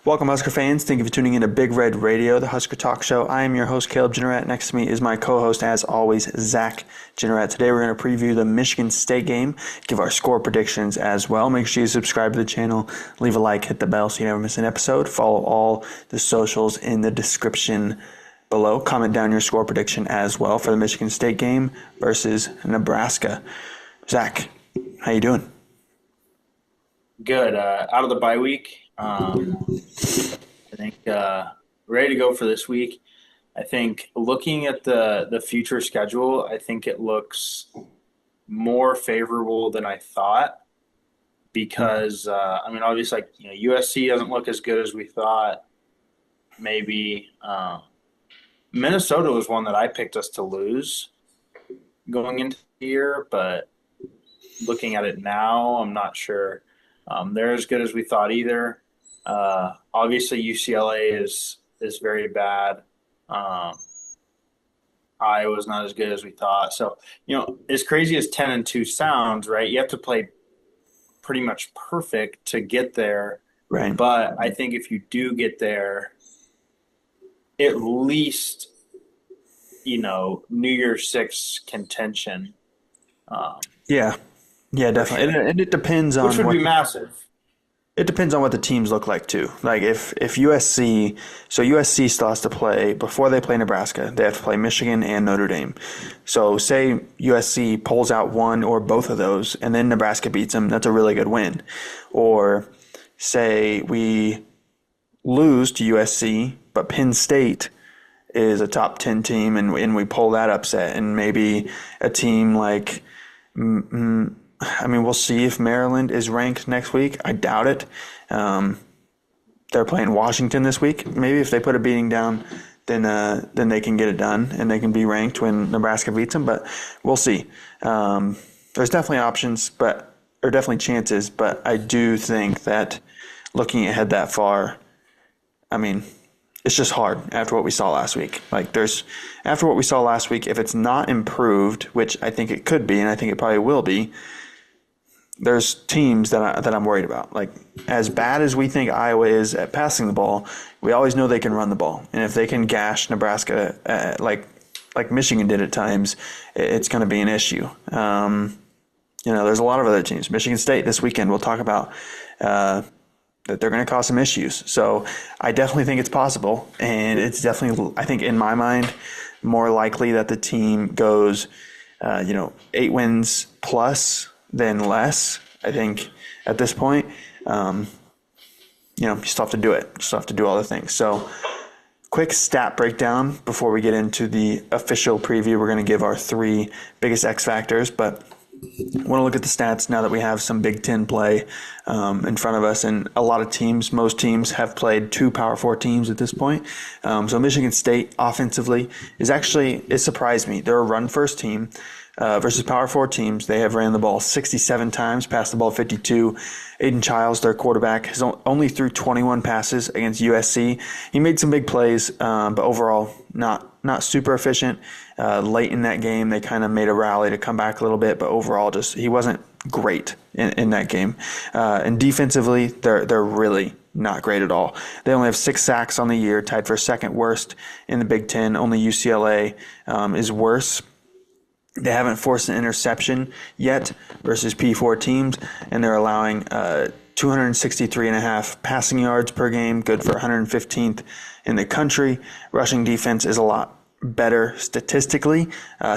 Welcome, Husker fans. Thank you for tuning in to Big Red Radio, the Husker Talk Show. I am your host, Caleb Jennerat. Next to me is my co-host, as always, Zach Jennerat. Today we're going to preview the Michigan State game, give our score predictions as well. Make sure you subscribe to the channel, leave a like, hit the bell so you never miss an episode. Follow all the socials in the description below. Comment down your score prediction as well for the Michigan State game versus Nebraska. Zach, how you doing? Good. Out of the bye week. I think ready to go for this week. I think looking at the future schedule, I think it looks more favorable than I thought because, obviously, USC doesn't look as good as we thought. Maybe Minnesota was one that I picked us to lose going into the year, but looking at it now, I'm not sure they're as good as we thought either. Obviously, UCLA is very bad. Iowa's not as good as we thought. So, as crazy as 10-2 sounds, right? You have to play pretty much perfect to get there. Right. But I think if you do get there, at least, New Year's Six contention. Yeah, definitely. Sure. And it depends on which would be massive. It depends on what the teams look like too. Like if USC still has to play before they play Nebraska, they have to play Michigan and Notre Dame. So say USC pulls out one or both of those and then Nebraska beats them, that's a really good win. Or say we lose to USC, but Penn State is a top 10 team and we pull that upset, and maybe a team like we'll see if Maryland is ranked next week. I doubt it. They're playing Washington this week. Maybe if they put a beating down, then they can get it done and they can be ranked when Nebraska beats them. But we'll see. There's definitely options, or definitely chances. But I do think that looking ahead that far, it's just hard after what we saw last week. After what we saw last week, if it's not improved, which I think it could be, and I think it probably will be, there's teams that I'm worried about. Like, as bad as we think Iowa is at passing the ball, we always know they can run the ball. And if they can gash Nebraska like Michigan did at times, it's going to be an issue. There's a lot of other teams. Michigan State this weekend, we'll talk about that they're going to cause some issues. So I definitely think it's possible. And it's definitely, I think in my mind, more likely that the team goes, 8 wins plus than less. I think at this point, you still have to do it. You still have to do all the things. So quick stat breakdown before we get into the official preview. We're going to give our 3 biggest X factors, but I want to look at the stats now that we have some Big Ten play in front of us, and a lot of teams, most teams have played 2 Power 4 teams at this point. So Michigan State offensively it surprised me. They're a run-first team versus Power 4 teams. They have ran the ball 67 times, passed the ball 52. Aiden Childs, their quarterback, has only threw 21 passes against USC. He made some big plays, but overall not super efficient. Late in that game, they kind of made a rally to come back a little bit, but overall, he wasn't great in that game. And defensively, they're really not great at all. They only have 6 sacks on the year, tied for second worst in the Big Ten. Only UCLA is worse. They haven't forced an interception yet versus P4 teams, and they're allowing 263.5 passing yards per game, good for 115th in the country. Rushing defense is a lot better statistically,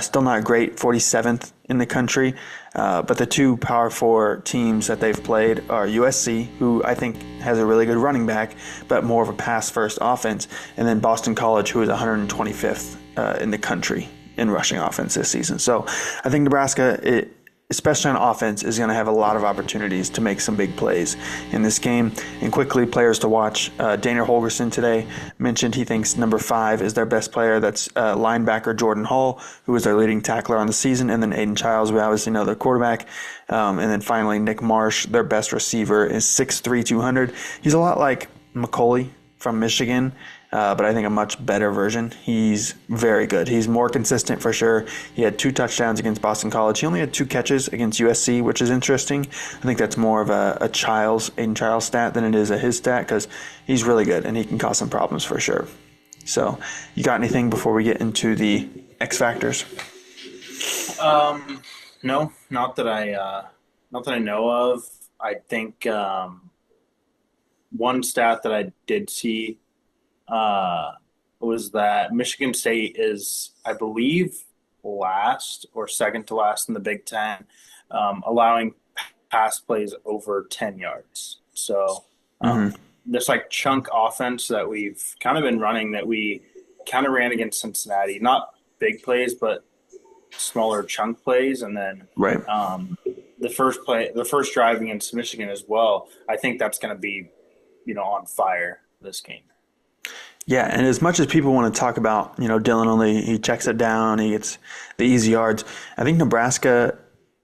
still not great, 47th in the country. But the 2 Power 4 teams that they've played are USC, who I think has a really good running back, but more of a pass-first offense, and then Boston College, who is 125th in the country in rushing offense this season. So I think Nebraska, especially on offense, is going to have a lot of opportunities to make some big plays in this game. And quickly, players to watch. Daniel Holgerson today mentioned he thinks number 5 is their best player. That's linebacker Jordan Hall, who is their leading tackler on the season. And then Aiden Childs, we obviously know their quarterback. And then finally, Nick Marsh, their best receiver, is 6'3", 200. He's a lot like McCauley from Michigan. but I think a much better version. He's very good. He's more consistent for sure. He had 2 touchdowns against Boston College. He only had 2 catches against USC, which is interesting. I think that's more of a Aiden Childs stat than it is a his stat because he's really good and he can cause some problems for sure. So, you got anything before we get into the X factors? No, not that I know of. I think one stat that I did see was that Michigan State is, I believe, last or second to last in the Big Ten, allowing pass plays over 10 yards. So this like chunk offense that we've kind of been running that we kind of ran against Cincinnati, not big plays, but smaller chunk plays. And then Right. the first drive against Michigan as well, I think that's going to be, on fire this game. Yeah, and as much as people want to talk about, Dylan only, he checks it down, he gets the easy yards, I think Nebraska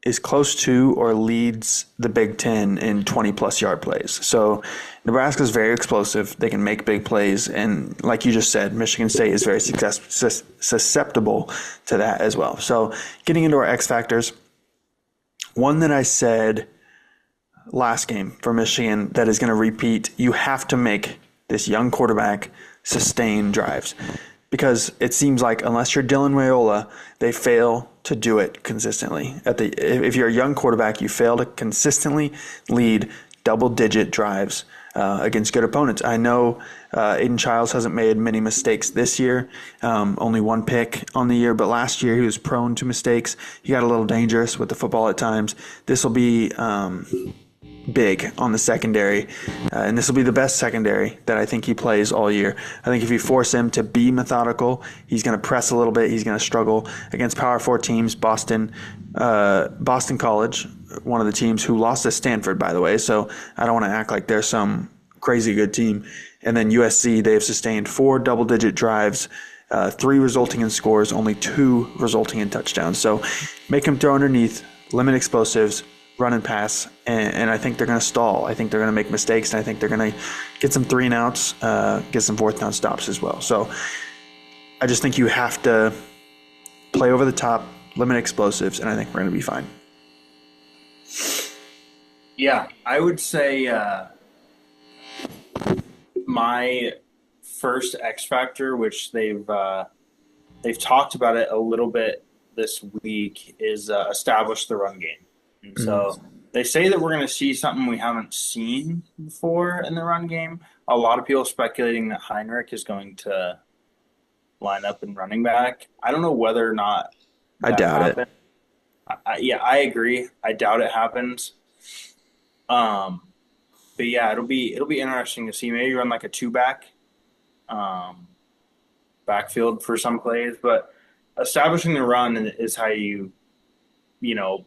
is close to or leads the Big Ten in 20-plus yard plays. So Nebraska is very explosive. They can make big plays. And like you just said, Michigan State is very susceptible to that as well. So getting into our X factors, one that I said last game for Michigan that is going to repeat, you have to make this young quarterback sustain drives. Because it seems like unless you're Dylan Raiola, they fail to do it consistently. If you're a young quarterback, you fail to consistently lead double-digit drives against good opponents. I know Aiden Childs hasn't made many mistakes this year, only 1 pick on the year, but last year he was prone to mistakes. He got a little dangerous with the football at times. This will be big on the secondary, and this will be the best secondary that I think he plays all year. I think if you force him to be methodical, he's going to press a little bit. He's going to struggle against Power 4 teams. Boston College, one of the teams who lost to Stanford, by the way, so I don't want to act like they're some crazy good team. And then USC, they have sustained 4 double-digit drives, 3 resulting in scores, only 2 resulting in touchdowns. So make him throw underneath, limit explosives, run and pass, and I think they're going to stall. I think they're going to make mistakes, and I think they're going to get some 3-and-outs, get some 4th-down stops as well. So I just think you have to play over the top, limit explosives, and I think we're going to be fine. Yeah, I would say my first X factor, which they've talked about it a little bit this week, is establish the run game. And so they say that we're going to see something we haven't seen before in the run game. A lot of people speculating that Heinrich is going to line up in running back. I don't know whether or not I doubt it. I agree. I doubt it happens. But yeah, it'll be interesting to see. Maybe run like a 2-back backfield for some plays. But establishing the run is how you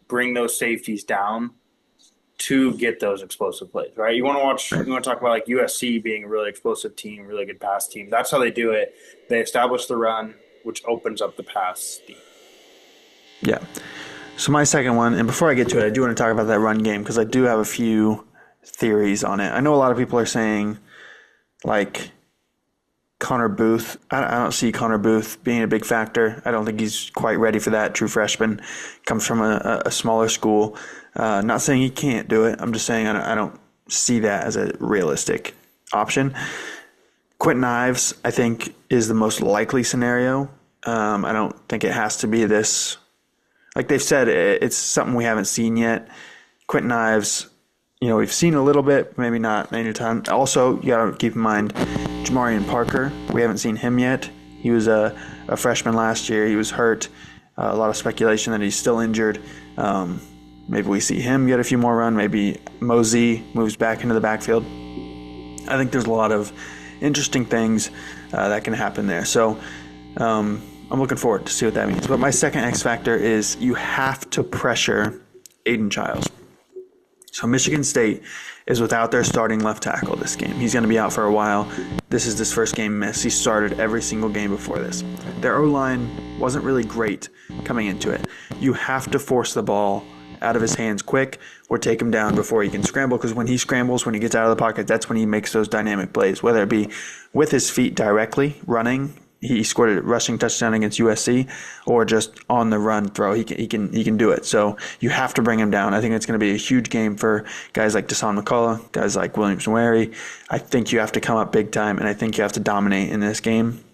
bring those safeties down to get those explosive plays, right? You want to talk about like USC being a really explosive team, really good pass team. That's how they do it. They establish the run, which opens up the pass scheme. Yeah. So my second one, and before I get to it, I do want to talk about that run game because I do have a few theories on it. I know a lot of people are saying like Connor Booth. I don't see Connor Booth being a big factor. I don't think he's quite ready for that. True freshman, comes from a smaller school. Not saying he can't do it. I'm just saying I don't see that as a realistic option. Quentin Ives, I think, is the most likely scenario. I don't think it has to be this. Like they've said, it's something we haven't seen yet. Quentin Ives, we've seen a little bit, maybe not any time. Also, you got to keep in mind Jamarian Parker. We haven't seen him yet. He was a freshman last year. He was hurt. A lot of speculation that he's still injured. Maybe we see him get a few more run. Maybe Mosey moves back into the backfield. I think there's a lot of interesting things that can happen there. So I'm looking forward to see what that means. But my second X factor is you have to pressure Aiden Childs. So Michigan State is without their starting left tackle this game. He's going to be out for a while. This is his first game miss. He started every single game before this. Their O-line wasn't really great coming into it. You have to force the ball out of his hands quick or take him down before he can scramble, because when he scrambles, when he gets out of the pocket, that's when he makes those dynamic plays, whether it be with his feet directly running. He scored a rushing touchdown against USC, or just on the run throw. He can do it. So you have to bring him down. I think it's going to be a huge game for guys like Deshaun McCullough, guys like Williams-Wary. I think you have to come up big time, and I think you have to dominate in this game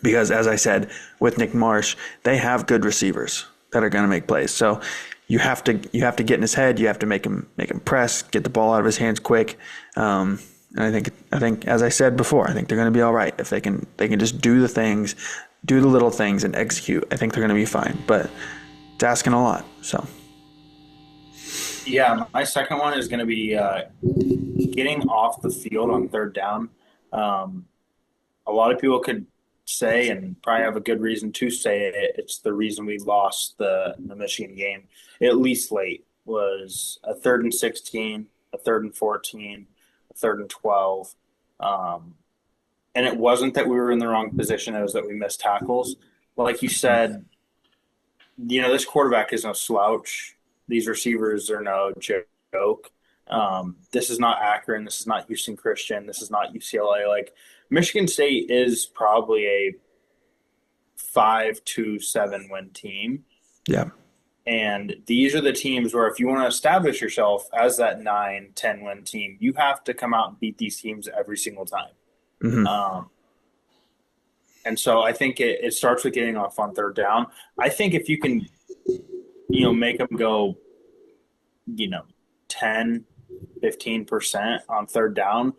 because, as I said, with Nick Marsh, they have good receivers that are going to make plays. So you have to get in his head. You have to make him press, get the ball out of his hands quick. And I think, as I said before, I think they're going to be all right if they can just do the little things, and execute. I think they're going to be fine, but it's asking a lot. So, Yeah, my second one is going to be getting off the field on third down. A lot of people could say, and probably have a good reason to say it, it's the reason we lost the Michigan game, at least late, was a 3rd and 16, a 3rd and 14, 3rd and 12. And it wasn't that we were in the wrong position. It was that we missed tackles. Like you said, this quarterback is no slouch. These receivers are no joke. This is not Akron. This is not Houston Christian. This is not UCLA. Like, Michigan State is probably a 5-7 win team. yeah. And these are the teams where if you want to establish yourself as that 9-10 win team, you have to come out and beat these teams every single time. Mm-hmm. And so I think it starts with getting off on third down. I think if you can, make them go, 10, 15% on third down,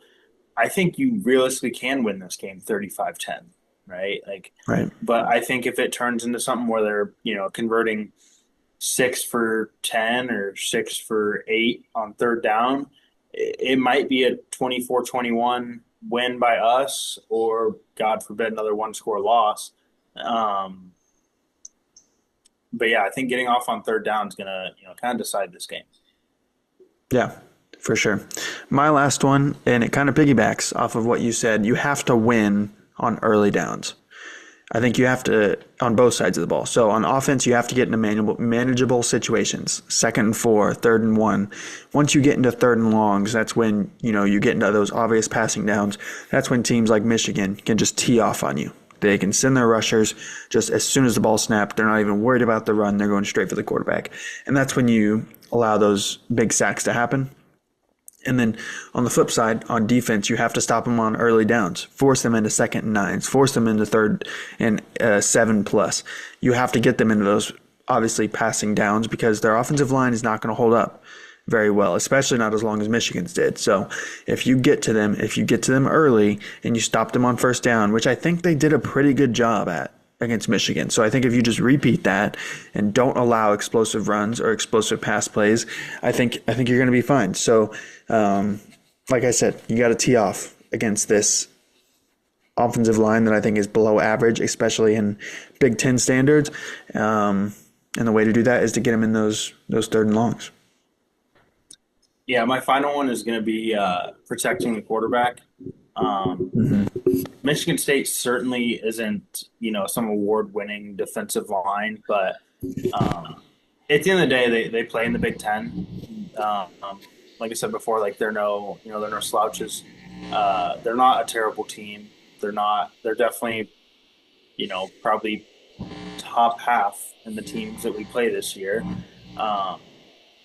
I think you realistically can win this game 35-10, right? Right. But I think if it turns into something where they're, converting 6 for 10 or 6 for 8 on third down, it might be a 24-21 win by us, or God forbid another one-score loss. But yeah, I think getting off on third down is gonna kind of decide this game. Yeah, for sure. My last one, and it kind of piggybacks off of what you said. You have to win on early downs. I think you have to, on both sides of the ball. So on offense, you have to get into manageable situations, 2nd and 4, 3rd and 1. Once you get into 3rd and longs, that's when, you get into those obvious passing downs. That's when teams like Michigan can just tee off on you. They can send their rushers just as soon as the ball snapped. They're not even worried about the run. They're going straight for the quarterback. And that's when you allow those big sacks to happen. And then on the flip side, on defense, you have to stop them on early downs, force them into 2nd and 9s, force them into 3rd and 7+. You have to get them into those, obviously, passing downs, because their offensive line is not going to hold up very well, especially not as long as Michigan's did. So if you get to them early and you stop them on first down, which I think they did a pretty good job at against Michigan. So I think if you just repeat that and don't allow explosive runs or explosive pass plays, I think you're going to be fine. So, like I said, you got to tee off against this offensive line that I think is below average, especially in Big Ten standards. And the way to do that is to get them in those 3rd and longs. Yeah, my final one is going to be protecting the quarterback. Michigan State certainly isn't, some award-winning defensive line, but at the end of the day, they play in the Big Ten. Like I said before, they're no slouches. They're not a terrible team. They're definitely, probably top half in the teams that we play this year.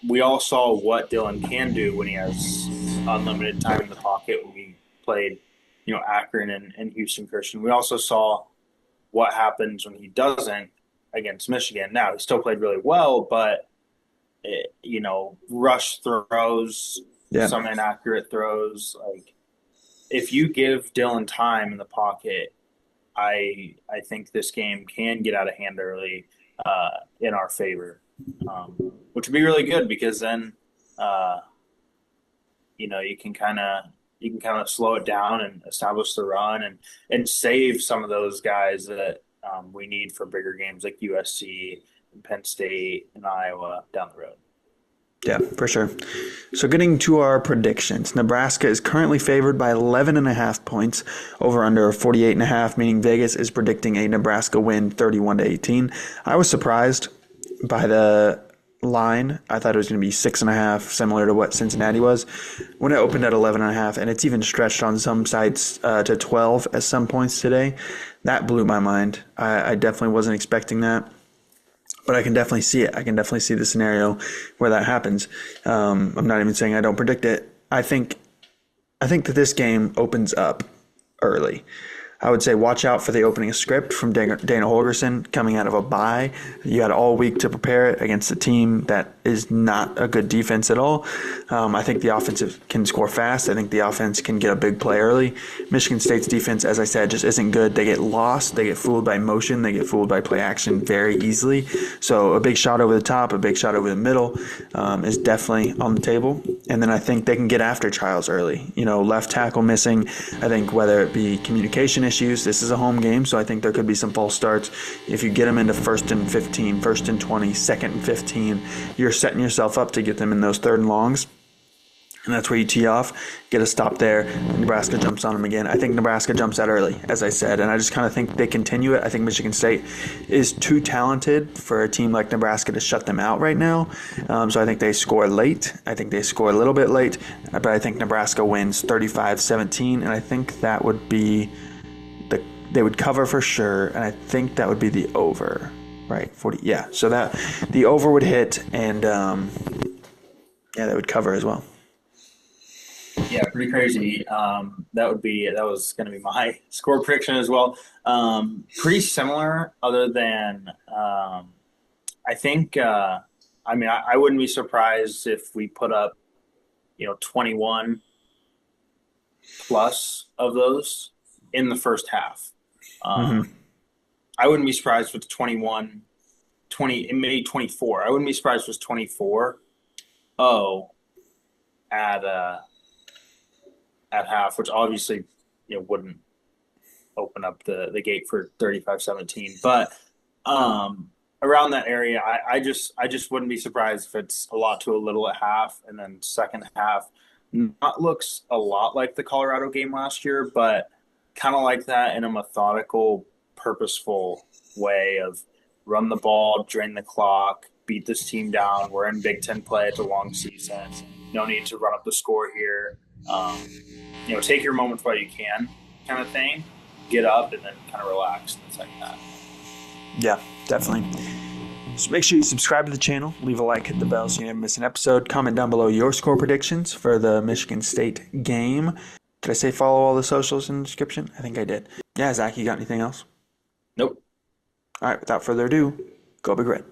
We all saw what Dylan can do when he has unlimited time in the pocket when we played, Akron and Houston Christian. We also saw what happens when he doesn't against Michigan. Now, he still played really well, but, rush throws, some inaccurate throws. If you give Dylan time in the pocket, I think this game can get out of hand early in our favor. Which would be really good, because then, you can kind of slow it down and establish the run and save some of those guys that we need for bigger games like USC and Penn State and Iowa down the road. Yeah, for sure. So getting to our predictions, Nebraska is currently favored by 11.5 points, over under 48.5, meaning Vegas is predicting a Nebraska win 31-18. I was surprised by the line. I thought it was going to be 6.5, similar to what Cincinnati was. When it opened at 11.5, and it's even stretched on some sites to 12 at some points today, that blew my mind. I definitely wasn't expecting that. But I can definitely see it. I can definitely see the scenario where that happens. I'm not even saying I don't predict it. I think that this game opens up early. I would say watch out for the opening script from Dana Holgerson coming out of a bye. You had all week to prepare it against a team that is not a good defense at all. I think the offense can score fast. I think the offense can get a big play early. Michigan State's defense, as I said, just isn't good. They get lost. They get fooled by motion. They get fooled by play action very easily. So a big shot over the top, a big shot over the middle is definitely on the table. And then I think they can get after Childs early. Left tackle missing. I think whether it be communication issues, this is a home game, so I think there could be some false starts. If you get them into 1st and 15, 1st and 20, 2nd and 15, you're setting yourself up to get them in those 3rd and longs. And that's where you tee off, get a stop there. Nebraska jumps on them again. I think Nebraska jumps out early, as I said, and I just kind of think they continue it. I think Michigan State is too talented for a team like Nebraska to shut them out right now. So I think they score late. I think they score a little bit late, but I think Nebraska wins 35-17, and I think that would be they would cover for sure, and I think that would be the over, right? 40, yeah. So that the over would hit, and they would cover as well. Yeah, pretty crazy. That was going to be my score prediction as well. Pretty similar, other than I think. I wouldn't be surprised if we put up, 21 plus of those in the first half. I wouldn't be surprised with 21, 20, maybe 24. I wouldn't be surprised if it was 24. At half, which obviously wouldn't open up the gate for 35-17, but around that area, I just wouldn't be surprised if it's a lot to a little at half, and then second half looks a lot like the Colorado game last year, but kind of like that in a methodical, purposeful way of run the ball, drain the clock, beat this team down. We're in Big Ten play. It's a long season. No need to run up the score here. Take your moments while you can, kind of thing. Get up and then kind of relax in the second half. Yeah, definitely. So make sure you subscribe to the channel, leave a like, hit the bell so you never miss an episode. Comment down below your score predictions for the Michigan State game. Did I say follow all the socials in the description? I think I did. Yeah, Zach, you got anything else? Nope. All right, without further ado, go Big Red.